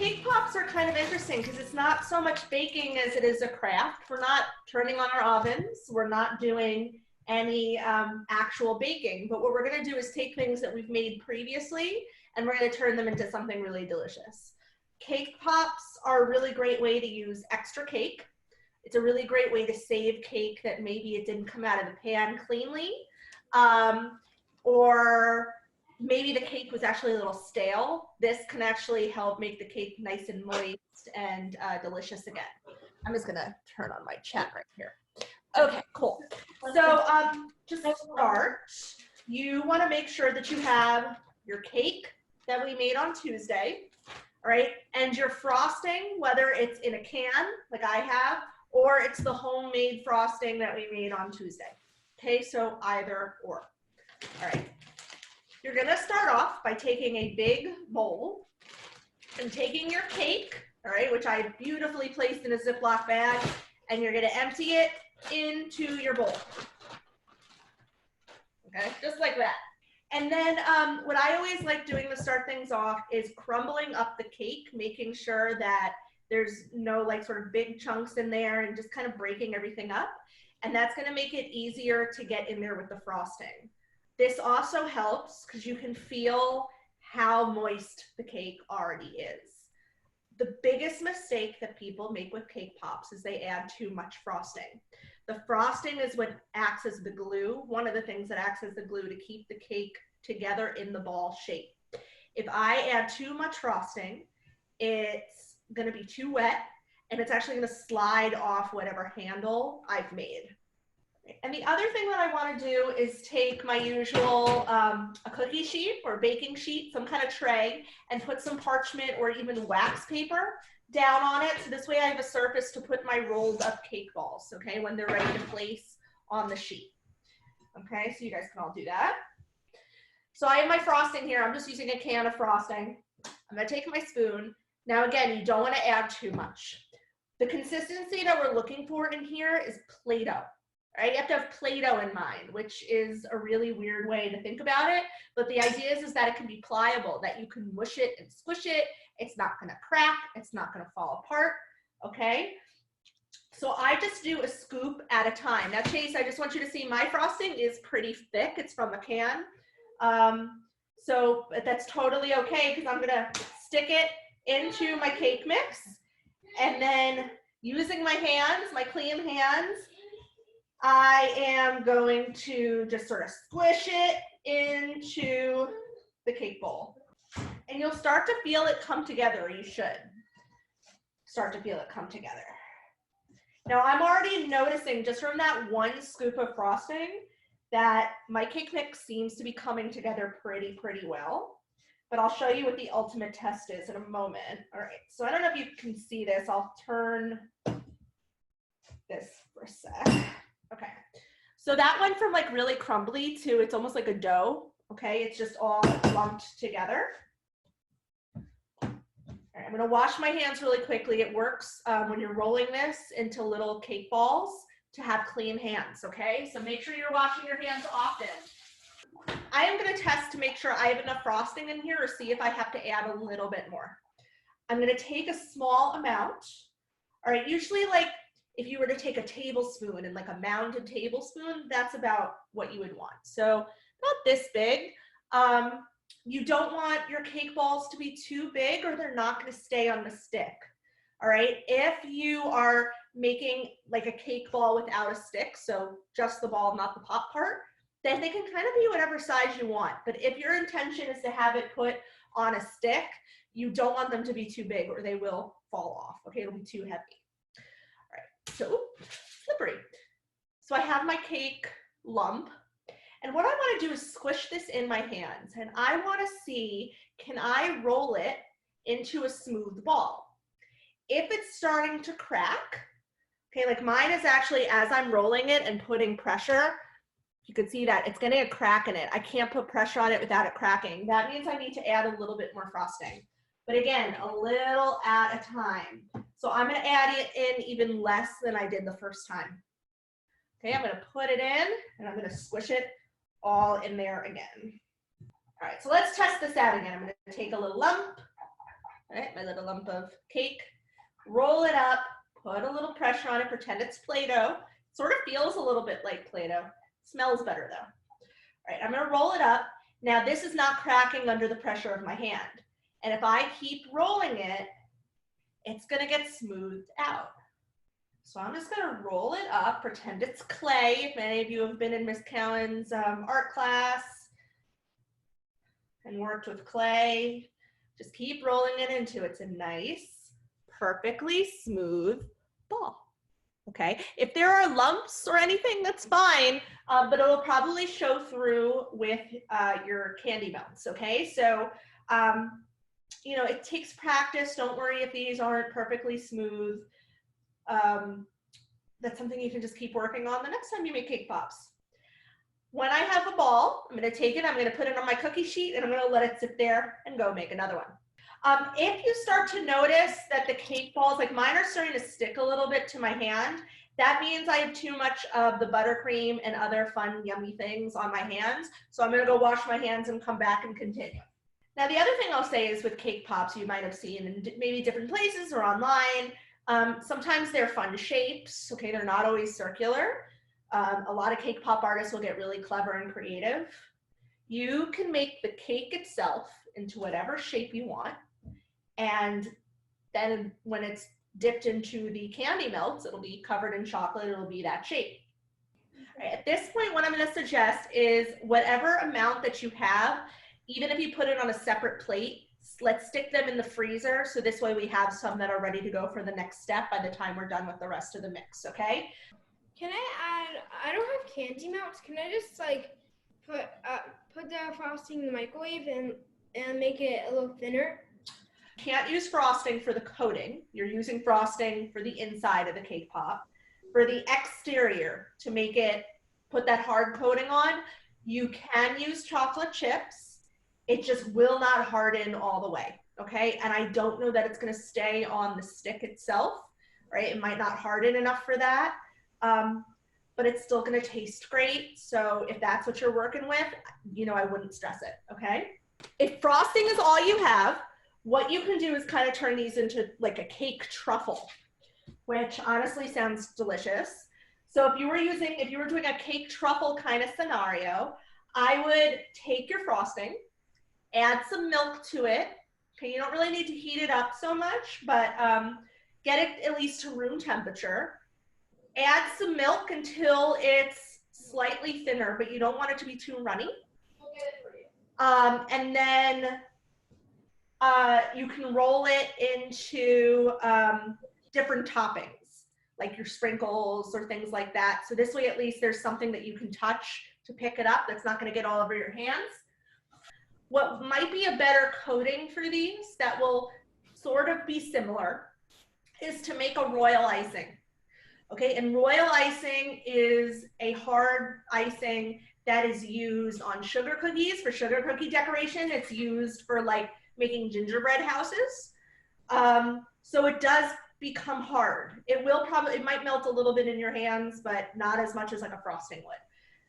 cake pops are kind of interesting because it's not so much baking as it is a craft. We're not turning on our ovens. We're not doing any actual baking, but what we're gonna do is take things that we've made previously and we're gonna turn them into something really delicious. Cake pops are a really great way to use extra cake. It's a really great way to save cake that maybe it didn't come out of the pan cleanly, or maybe the cake was actually a little stale. This can actually help make the cake nice and moist and delicious again. I'm just gonna turn on my chat right here. Okay, cool. So just to start, you wanna make sure that you have your cake that we made on Tuesday, all right? And your frosting, whether it's in a can, like I have, or it's the homemade frosting that we made on Tuesday. Okay, so either or. All right. You're gonna start off by taking a big bowl and taking your cake, all right, which I beautifully placed in a Ziploc bag, and you're gonna empty it into your bowl. Okay, just like that. And then what I always like doing to start things off is crumbling up the cake, making sure that there's no like sort of big chunks in there and just kind of breaking everything up. And that's gonna make it easier to get in there with the frosting. This also helps because you can feel how moist the cake already is. The biggest mistake that people make with cake pops is they add too much frosting. The frosting is what acts as the glue, one of the things that acts as the glue to keep the cake together in the ball shape. If I add too much frosting, it's gonna be too wet and it's actually gonna slide off whatever handle I've made. And the other thing that I want to do is take my usual a cookie sheet or baking sheet, some kind of tray, and put some parchment or even wax paper down on it. So this way I have a surface to put my rolled up cake balls, okay, when they're ready to place on the sheet. Okay, so you guys can all do that. So I have my frosting here. I'm just using a can of frosting. I'm going to take my spoon. Now again, you don't want to add too much. The consistency that we're looking for in here is Play-Doh. Right? You have to have Play-Doh in mind, which is a really weird way to think about it. But the idea is that it can be pliable, that you can mush it and squish it. It's not going to crack. It's not going to fall apart. Okay? So I just do a scoop at a time. Now, Chase, I just want you to see my frosting is pretty thick. It's from a can. So that's totally okay because I'm going to stick it into my cake mix. And then using my hands, my clean hands, I am going to just sort of squish it into the cake bowl. And you'll start to feel it come together, or you should start to feel it come together. Now I'm already noticing just from that one scoop of frosting that my cake mix seems to be coming together pretty well. But I'll show you what the ultimate test is in a moment. All right, so I don't know if you can see this. I'll turn this for a sec. Okay, so that went from like really crumbly to it's almost like a dough, okay? It's just all lumped together. All right, I'm gonna wash my hands really quickly. It works when you're rolling this into little cake balls to have clean hands, okay? So make sure you're washing your hands often. I am gonna test to make sure I have enough frosting in here or see if I have to add a little bit more. I'm gonna take a small amount. All right, usually like, if you were to take a tablespoon and like a mounded tablespoon, that's about what you would want. So not this big. You don't want your cake balls to be too big or they're not going to stay on the stick. All right. If you are making like a cake ball without a stick, so just the ball, not the pop part, then they can kind of be whatever size you want. But if your intention is to have it put on a stick, you don't want them to be too big or they will fall off. Okay. It'll be too heavy. So slippery. So I have my cake lump and what I want to do is squish this in my hands and I want to see, can I roll it into a smooth ball? If it's starting to crack, okay, like mine is actually as I'm rolling it and putting pressure, you can see that it's getting a crack in it. I can't put pressure on it without it cracking. That means I need to add a little bit more frosting. But again, a little at a time. So I'm going to add it in even less than I did the first time. Okay, I'm going to put it in and I'm going to squish it all in there again. All right, so let's test this out again. I'm going to take a little lump All right, my little lump of cake. Roll it up, put a little pressure on it, pretend it's Play-Doh. Sort of feels a little bit like Play-Doh. Smells better though. All right, I'm gonna roll it up. Now this is not cracking under the pressure of my hand. And if I keep rolling it, it's gonna get smoothed out. So I'm just gonna roll it up, pretend it's clay. If any of you have been in Miss Cowan's art class and worked with clay, just keep rolling it into it's a nice, perfectly smooth ball. Okay, if there are lumps or anything, that's fine, but it'll probably show through with your candy melts. Okay, so you know, it takes practice. Don't worry if these aren't perfectly smooth. That's something you can just keep working on the next time you make cake pops. When I have a ball, I'm going to take it, I'm going to put it on my cookie sheet, and I'm going to let it sit there and go make another one. If you start to notice that the cake balls, like mine are starting to stick a little bit to my hand, that means I have too much of the buttercream and other fun, yummy things on my hands. So I'm going to go wash my hands and come back and continue. Now, the other thing I'll say is with cake pops, you might have seen in maybe different places or online, sometimes they're fun shapes. Okay, they're not always circular. A lot of cake pop artists will get really clever and creative. You can make the cake itself into whatever shape you want. And then when it's dipped into the candy melts, it'll be covered in chocolate, it'll be that shape. Right, at this point, what I'm going to suggest is whatever amount that you have, even if you put it on a separate plate, let's stick them in the freezer. So this way we have some that are ready to go for the next step by the time we're done with the rest of the mix, okay? Can I add, I don't have candy melts. Can I just like put the frosting in the microwave and make it a little thinner? Can't use frosting for the coating. You're using frosting for the inside of the cake pop. For the exterior, to make it, put that hard coating on, you can use chocolate chips. It just will not harden all the way, okay? And I don't know that it's gonna stay on the stick itself, right? It might not harden enough for that, but it's still gonna taste great. So if that's what you're working with, you know, I wouldn't stress it, okay? If frosting is all you have, what you can do is kind of turn these into like a cake truffle, which honestly sounds delicious. So if you were doing a cake truffle kind of scenario, I would take your frosting, add some milk to it. Okay, you don't really need to heat it up so much, but get it at least to room temperature. Add some milk until it's slightly thinner, but you don't want it to be too runny. We'll get it for you. And then you can roll it into different toppings, like your sprinkles or things like that. So this way, at least there's something that you can touch to pick it up that's not going to get all over your hands. What might be a better coating for these that will sort of be similar is to make a royal icing. Okay, and royal icing is a hard icing that is used on sugar cookies for sugar cookie decoration. It's used for like making gingerbread houses. So it does become hard. It might melt a little bit in your hands, but not as much as like a frosting would.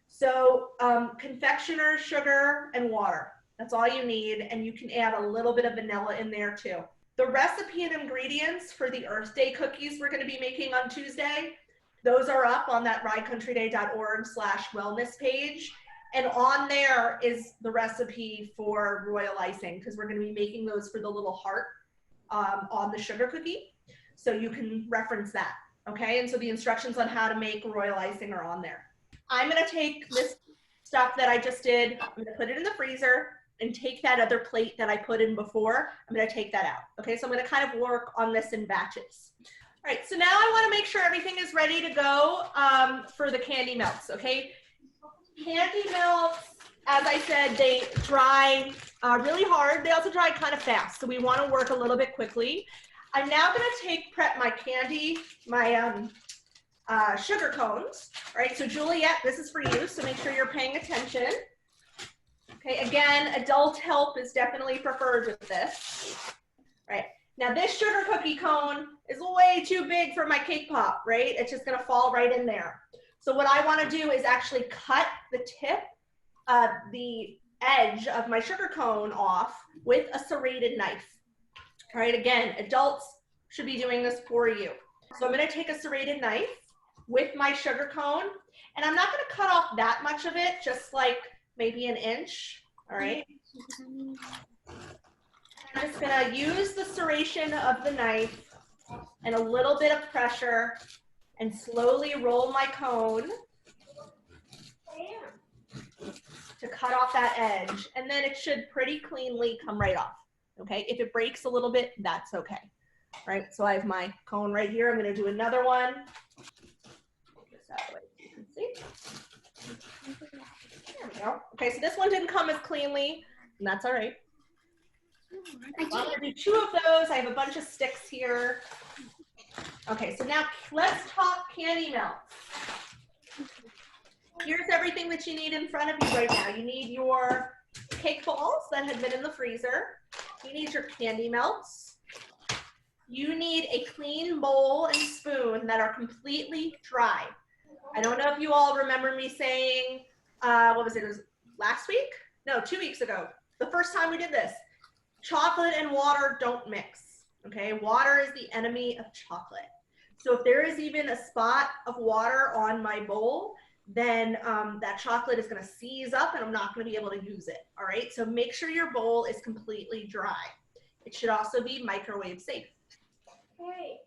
So confectioner's sugar and water, that's all you need. And you can add a little bit of vanilla in there too. The recipe and ingredients for the Earth Day cookies we're going to be making on Tuesday, those are up on that ridecountryday.org/wellness page. And on there is the recipe for royal icing, because we're going to be making those for the little heart on the sugar cookie. So you can reference that, okay? And so the instructions on how to make royal icing are on there. I'm going to take this stuff that I just did, I'm going to put it in the freezer and take that other plate that I put in before. I'm going to take that out, okay? So I'm going to kind of work on this in batches. All right, so now I want to make sure everything is ready to go for the candy melts, okay? Candy melts, as I said, they dry really hard. They also dry kind of fast, so we want to work a little bit quickly. I'm now going to prep my candy, my sugar cones. All right, so Juliet, this is for you, so make sure you're paying attention. Okay, again, adult help is definitely preferred with this. All right, now this sugar cookie cone is way too big for my cake pop, right? It's just going to fall right in there. So what I want to do is actually cut the tip, the edge of my sugar cone off with a serrated knife. All right, again, adults should be doing this for you. So I'm gonna take a serrated knife with my sugar cone, and I'm not gonna cut off that much of it, just like maybe an inch, all right? I'm just gonna use the serration of the knife and a little bit of pressure and slowly roll my cone to cut off that edge, and then it should pretty cleanly come right off, okay? If it breaks a little bit, that's okay. All right, so I have my cone right here. I'm gonna do another one. Just that way so you can see. There we go. Okay, so this one didn't come as cleanly, and that's all right. So I'm gonna do 2 of those. I have a bunch of sticks here. Okay, so now let's talk candy melt. Here's everything that you need in front of you right now. You need your cake balls that had been in the freezer. You need your candy melts. You need a clean bowl and spoon that are completely dry. I don't know if you all remember me saying, what was it? It was last week? No, 2 weeks ago. The first time we did this. Chocolate and water don't mix, okay? Water is the enemy of chocolate. So if there is even a spot of water on my bowl, then that chocolate is gonna seize up and I'm not gonna be able to use it, all right? So make sure your bowl is completely dry. It should also be microwave safe. Okay.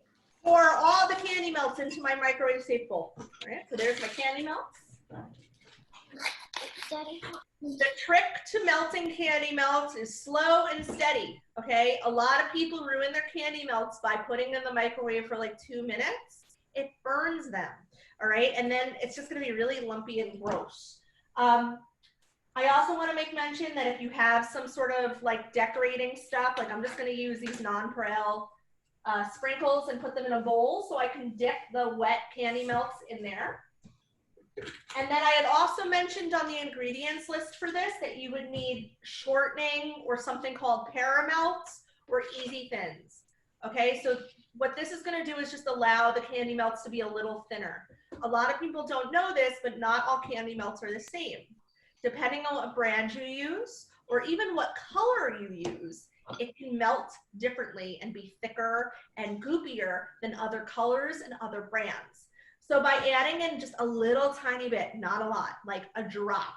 Pour all the candy melts into my microwave safe bowl. All right, so there's my candy melts. The trick to melting candy melts is slow and steady, okay? A lot of people ruin their candy melts by putting them in the microwave for like 2 minutes. It burns them, all right? And then it's just gonna be really lumpy and gross. I also wanna make mention that if you have some sort of like decorating stuff, like I'm just gonna use these nonpareil sprinkles and put them in a bowl so I can dip the wet candy melts in there. And then I had also mentioned on the ingredients list for this that you would need shortening or something called paramelts or easy thins. Okay, so what this is going to do is just allow the candy melts to be a little thinner. A lot of people don't know this, but not all candy melts are the same. Depending on what brand you use or even what color you use, it can melt differently and be thicker and goopier than other colors and other brands. So by adding in just a little tiny bit, not a lot, like a drop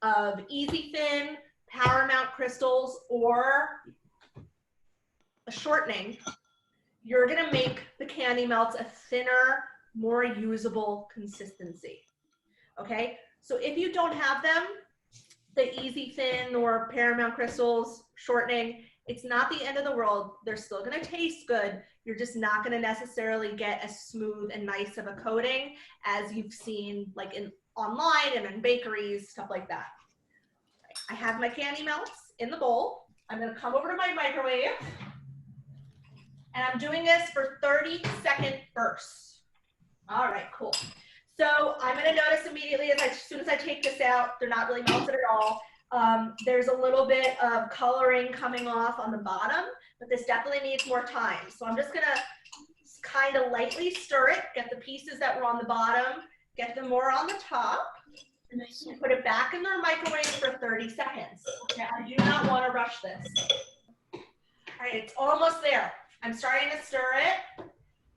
of Easy Thin, Paramount crystals, or a shortening, you're gonna make the candy melts a thinner, more usable consistency, okay? So if you don't have them, the Easy Thin or Paramount crystals, shortening, it's not the end of the world. They're still gonna taste good. You're just not gonna necessarily get as smooth and nice of a coating as you've seen like online and in bakeries, stuff like that. I have my candy melts in the bowl. I'm gonna come over to my microwave and I'm doing this for 30-second bursts. All right, cool. So I'm gonna notice immediately as soon as I take this out, they're not really melted at all. There's a little bit of coloring coming off on the bottom, but this definitely needs more time. So I'm just gonna kind of lightly stir it, get the pieces that were on the bottom, get them more on the top, and put it back in the microwave for 30 seconds. Okay, I do not want to rush this. All right, it's almost there. I'm starting to stir it,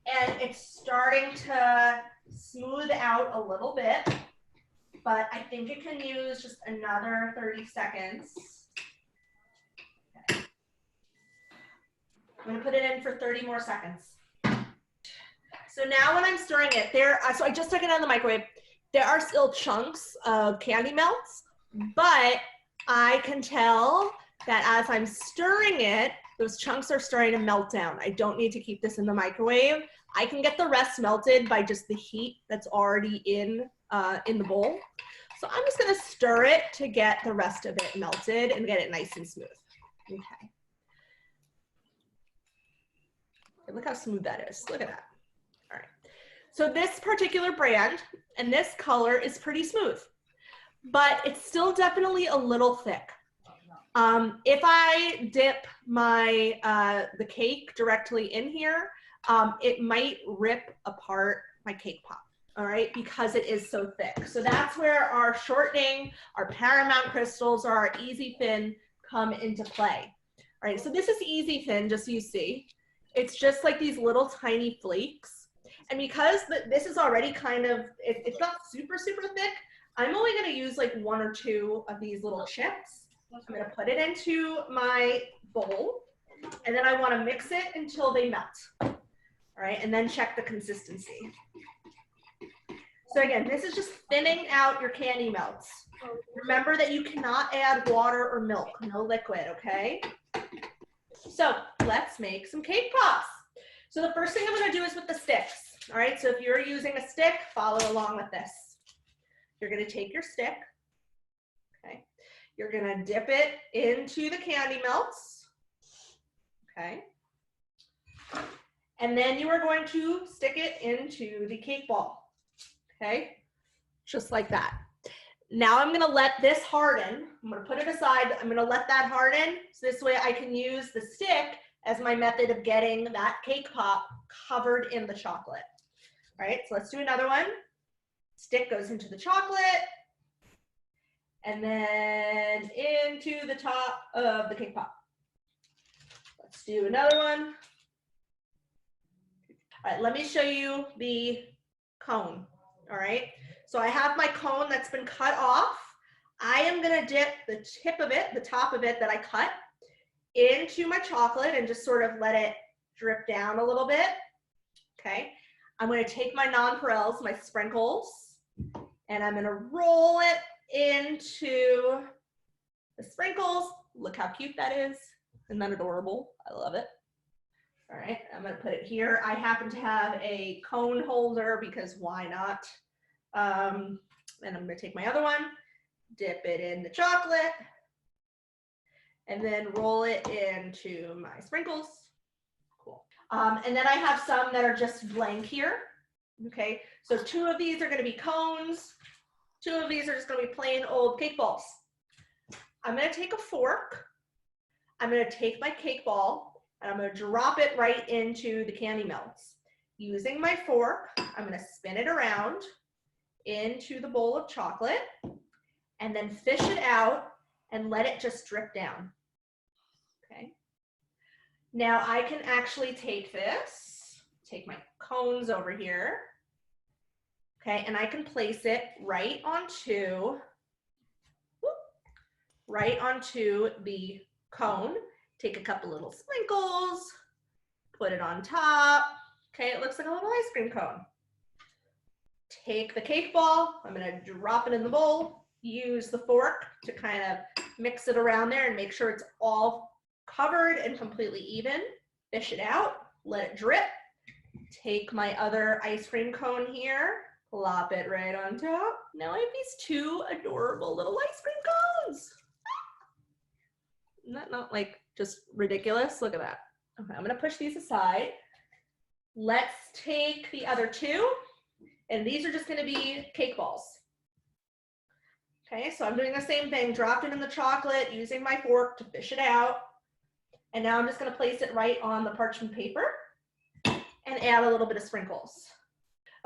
and it's starting to smooth out a little bit. But I think it can use just another 30 seconds. Okay. I'm gonna put it in for 30 more seconds. So now when I'm stirring it, so I just took it out of the microwave. There are still chunks of candy melts, but I can tell that as I'm stirring it, those chunks are starting to melt down. I don't need to keep this in the microwave. I can get the rest melted by just the heat that's already in the bowl. So I'm just gonna stir it to get the rest of it melted and get it nice and smooth. Okay. Look how smooth that is. Look at that. All right. So this particular brand and this color is pretty smooth, but it's still definitely a little thick. If I dip my the cake directly in here, it might rip apart my cake pop, all right, because it is so thick. So that's where our shortening, our Paramount crystals, or our Easy Thin come into play. All right, so this is easy thin, just so you see. It's just like these little tiny flakes. And because this is already kind of, it's not super, super thick, I'm only gonna use like 1 or 2 of these little chips. I'm gonna put it into my bowl, and then I wanna mix it until they melt. All right, and then check the consistency. So again, this is just thinning out your candy melts. Remember that you cannot add water or milk, no liquid, okay? So let's make some cake pops. So the first thing I'm gonna do is with the sticks. All right, so if you're using a stick, follow along with this. You're gonna take your stick, okay? You're gonna dip it into the candy melts, okay? And then you are going to stick it into the cake ball, okay? Just like that. Now I'm gonna let this harden. I'm gonna put it aside. I'm gonna let that harden, so this way I can use the stick as my method of getting that cake pop covered in the chocolate. All right, so let's do another one. Stick goes into the chocolate, and then into the top of the cake pop. Let's do another one. All right, let me show you the cone, all right? So I have my cone that's been cut off. I am gonna dip the tip of it, the top of it that I cut, into my chocolate and just sort of let it drip down a little bit, okay? I'm gonna take my nonpareils, my sprinkles, and I'm gonna roll it into the sprinkles. Look how cute that is. Isn't that adorable? I love it. All right, I'm gonna put it here. I happen to have a cone holder because why not? And I'm gonna take my other one, dip it in the chocolate, and then roll it into my sprinkles. Cool. And then I have some that are just blank here. Okay, so 2 of these are gonna be cones. 2 of these are just gonna be plain old cake balls. I'm gonna take a fork. I'm gonna take my cake ball and I'm gonna drop it right into the candy melts. Using my fork, I'm gonna spin it around into the bowl of chocolate and then fish it out and let it just drip down. Okay. Now I can actually take this, take my cones over here, okay, and I can place it right onto the cone. Take a couple little sprinkles, put it on top. Okay, it looks like a little ice cream cone. Take the cake ball, I'm gonna drop it in the bowl, use the fork to kind of mix it around there and make sure it's all covered and completely even. Fish it out, let it drip. Take my other ice cream cone here, plop it right on top. Now I have these 2 adorable little ice cream cones. Isn't that not like just ridiculous? Look at that. Okay, I'm gonna push these aside. Let's take the other 2. And these are just gonna be cake balls. Okay, so I'm doing the same thing, dropped it in the chocolate, using my fork to fish it out. And now I'm just gonna place it right on the parchment paper and add a little bit of sprinkles.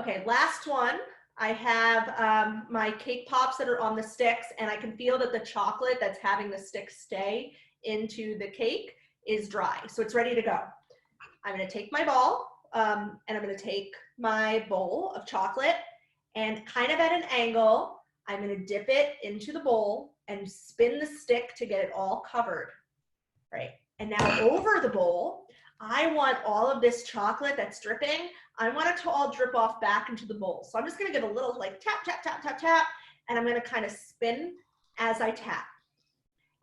Okay, last one. I have my cake pops that are on the sticks, and I can feel that the chocolate that's having the sticks stay into the cake is dry, so it's ready to go. I'm gonna take my ball, and I'm gonna take my bowl of chocolate, and kind of at an angle, I'm gonna dip it into the bowl and spin the stick to get it all covered, right? And now over the bowl, I want all of this chocolate that's dripping, I want it to all drip off back into the bowl. So I'm just gonna give a little like tap, tap, tap, tap, tap, and I'm gonna kind of spin as I tap.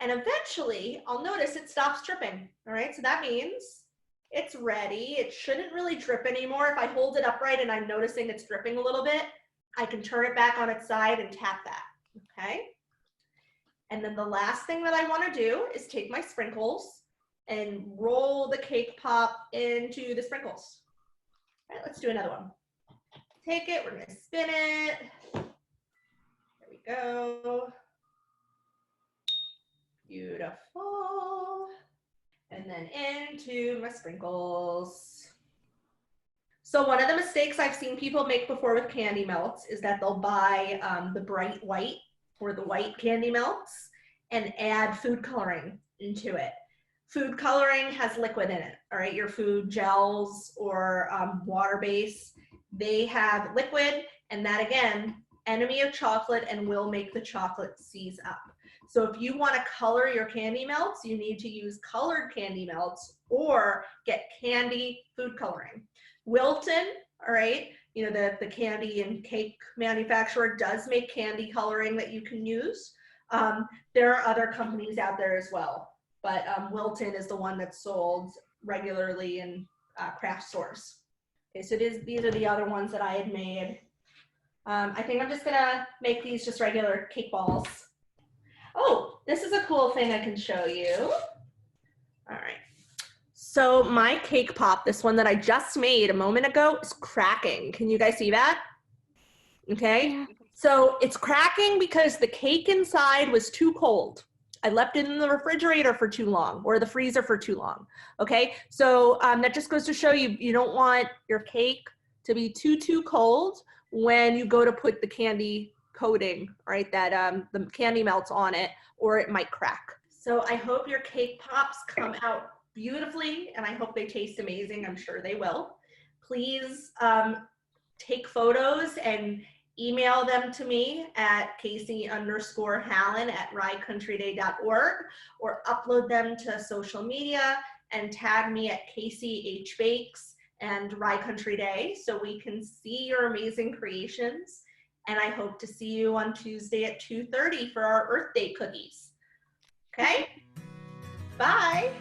And eventually, I'll notice it stops dripping, all right? So that means it's ready. It shouldn't really drip anymore. If I hold it upright and I'm noticing it's dripping a little bit, I can turn it back on its side and tap that, okay? And then the last thing that I wanna do is take my sprinkles and roll the cake pop into the sprinkles. All right, let's do another one. Take it, we're gonna spin it. There we go. Beautiful. And then into my sprinkles. So one of the mistakes I've seen people make before with candy melts is that they'll buy the bright white or the white candy melts and add food coloring into it. Food coloring has liquid in it, all right? Your food gels or water base, they have liquid, and that again, enemy of chocolate and will make the chocolate seize up. So if you want to color your candy melts, you need to use colored candy melts or get candy food coloring. Wilton, all right, you know, the candy and cake manufacturer does make candy coloring that you can use. There are other companies out there as well, but Wilton is the one that's sold regularly in craft stores. Okay, so these are the other ones that I had made. I think I'm just gonna make these just regular cake balls. Oh, this is a cool thing I can show you. All right. So my cake pop, this one that I just made a moment ago, is cracking. Can you guys see that? Okay. Yeah. So it's cracking because the cake inside was too cold. I left it in the refrigerator for too long or the freezer for too long. Okay. So that just goes to show you, you don't want your cake to be too cold when you go to put the candy coating, right, that the candy melts on it, or it might crack. So I hope your cake pops come out beautifully, and I hope they taste amazing. I'm sure they will. Please take photos and email them to me at Casey_Hallen@rycountryday.org, or upload them to social media and tag me at Casey H Bakes and Rye Country Day so we can see your amazing creations. And I hope to see you on Tuesday at 2:30 for our Earth Day cookies. Okay? Bye.